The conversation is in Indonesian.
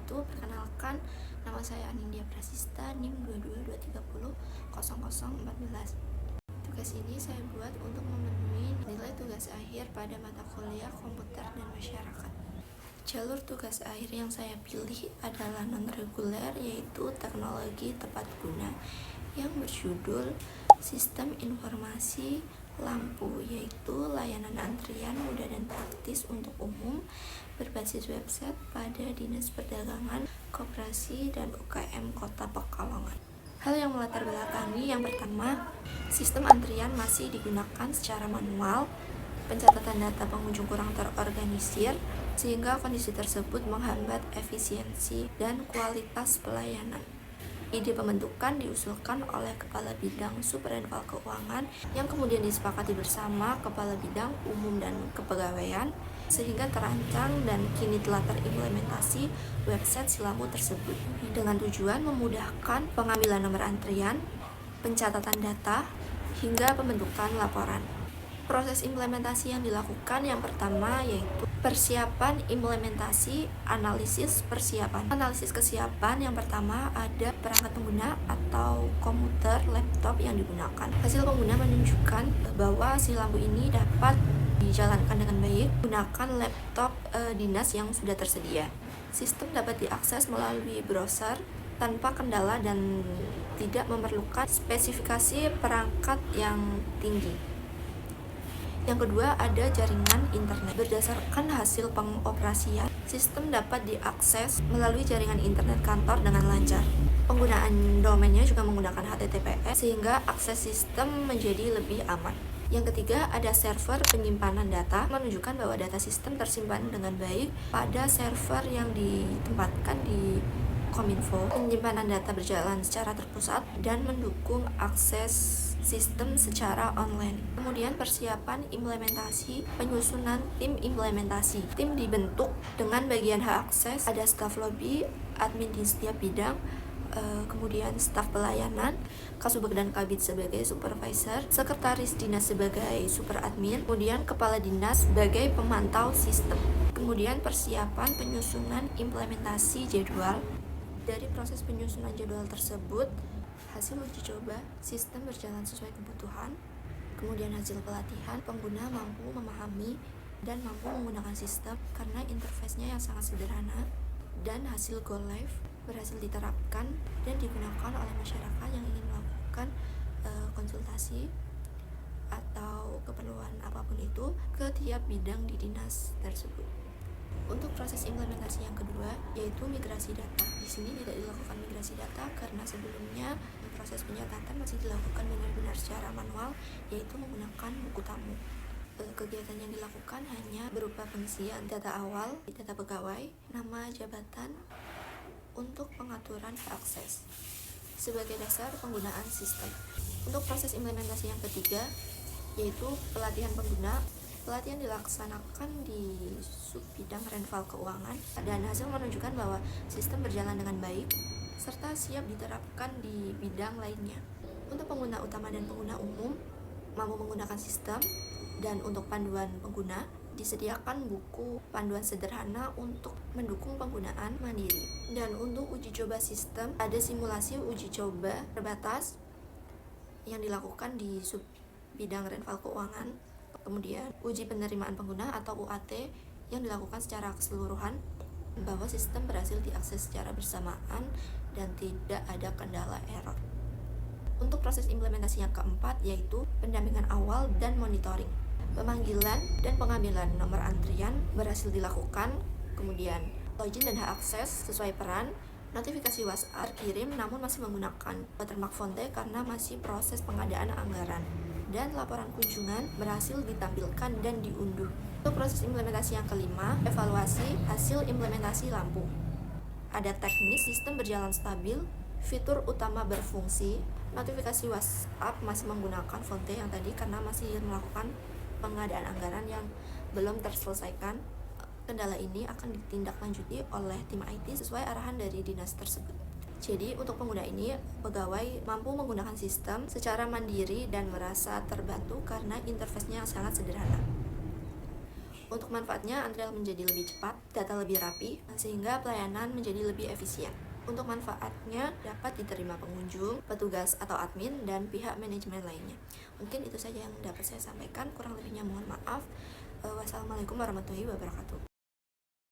wabarakatuh. Perkenalkan, nama saya Anindya Prasista, NIM 222300014. Tugas ini saya buat untuk memenuhi nilai tugas akhir pada mata kuliah komputer dan masyarakat. Jalur tugas akhir yang saya pilih adalah non-reguler, yaitu teknologi tepat guna, yang berjudul Sistem Informasi Lampu, yaitu layanan antrian mudah dan praktis untuk umum berbasis website pada Dinas Perdagangan, Koperasi, dan UKM Kota Pekalongan. Hal yang melatar belakangi, yang pertama, sistem antrian masih digunakan secara manual, pencatatan data pengunjung kurang terorganisir, sehingga kondisi tersebut menghambat efisiensi dan kualitas pelayanan. Ide pembentukan diusulkan oleh Kepala Bidang Subrenval Keuangan yang kemudian disepakati bersama Kepala Bidang Umum dan Kepegawaian, sehingga terancang dan kini telah terimplementasi website Silampu tersebut dengan tujuan memudahkan pengambilan nomor antrian, pencatatan data, hingga pembentukan laporan. Proses implementasi yang dilakukan yang pertama yaitu persiapan implementasi, analisis persiapan. Analisis kesiapan yang pertama ada perangkat pengguna atau komputer laptop yang digunakan. Hasil pengguna menunjukkan bahwa si lampu ini dapat dijalankan dengan baik menggunakan laptop dinas yang sudah tersedia. Sistem dapat diakses melalui browser tanpa kendala dan tidak memerlukan spesifikasi perangkat yang tinggi. Yang kedua, ada jaringan internet. Berdasarkan hasil pengoperasian, sistem dapat diakses melalui jaringan internet kantor dengan lancar. Penggunaan domainnya juga menggunakan HTTPS sehingga akses sistem menjadi lebih aman. Yang ketiga, ada server penyimpanan data, menunjukkan bahwa data sistem tersimpan dengan baik pada server yang ditempatkan di Kominfo. Penyimpanan data berjalan secara terpusat dan mendukung akses sistem secara online. Kemudian persiapan implementasi, penyusunan tim implementasi. Tim dibentuk dengan bagian hak akses, ada staf lobby, admin di setiap bidang, kemudian staf pelayanan, Kasubag dan Kabid sebagai supervisor, sekretaris dinas sebagai super admin, kemudian kepala dinas sebagai pemantau sistem. Kemudian persiapan penyusunan implementasi jadwal. Dari proses penyusunan jadwal tersebut, hasil uji coba sistem berjalan sesuai kebutuhan, kemudian hasil pelatihan, pengguna mampu memahami dan mampu menggunakan sistem karena interface-nya yang sangat sederhana, dan hasil go live berhasil diterapkan dan digunakan oleh masyarakat yang ingin melakukan konsultasi atau keperluan apapun itu ke tiap bidang di dinas tersebut. Untuk proses implementasi yang kedua yaitu migrasi data. Di sini tidak dilakukan migrasi data karena sebelumnya proses pencatatan masih dilakukan benar-benar secara manual, yaitu menggunakan buku tamu. Kegiatan yang dilakukan hanya berupa pengisian data awal, data pegawai, nama jabatan untuk pengaturan akses sebagai dasar penggunaan sistem. Untuk proses implementasi yang ketiga yaitu pelatihan pengguna. Pelatihan dilaksanakan di subbidang renval keuangan dan hasil menunjukkan bahwa sistem berjalan dengan baik serta siap diterapkan di bidang lainnya. Untuk pengguna utama dan pengguna umum mampu menggunakan sistem, dan untuk panduan pengguna disediakan buku panduan sederhana untuk mendukung penggunaan mandiri. Dan untuk uji coba sistem ada simulasi uji coba terbatas yang dilakukan di subbidang renval keuangan. Kemudian uji penerimaan pengguna atau UAT yang dilakukan secara keseluruhan bahwa sistem berhasil diakses secara bersamaan dan tidak ada kendala error. Untuk proses implementasi yang keempat yaitu pendampingan awal dan monitoring. Pemanggilan dan pengambilan nomor antrian berhasil dilakukan, kemudian login dan hak akses sesuai peran. Notifikasi WhatsApp kirim namun masih menggunakan watermark fonte karena masih proses pengadaan anggaran. Dan laporan kunjungan berhasil ditampilkan dan diunduh. Untuk proses implementasi yang kelima, evaluasi hasil implementasi lampu. Ada teknis sistem berjalan stabil, fitur utama berfungsi, notifikasi WhatsApp masih menggunakan fonte yang tadi karena masih melakukan pengadaan anggaran yang belum terselesaikan. Kendala ini akan ditindaklanjuti oleh tim IT sesuai arahan dari dinas tersebut. Jadi untuk pengguna ini, pegawai mampu menggunakan sistem secara mandiri dan merasa terbantu karena interface-nya sangat sederhana. Untuk manfaatnya, antrian menjadi lebih cepat, data lebih rapi, sehingga pelayanan menjadi lebih efisien. Untuk manfaatnya dapat diterima pengunjung, petugas atau admin, dan pihak manajemen lainnya. Mungkin itu saja yang dapat saya sampaikan, kurang lebihnya mohon maaf. Wassalamualaikum warahmatullahi wabarakatuh.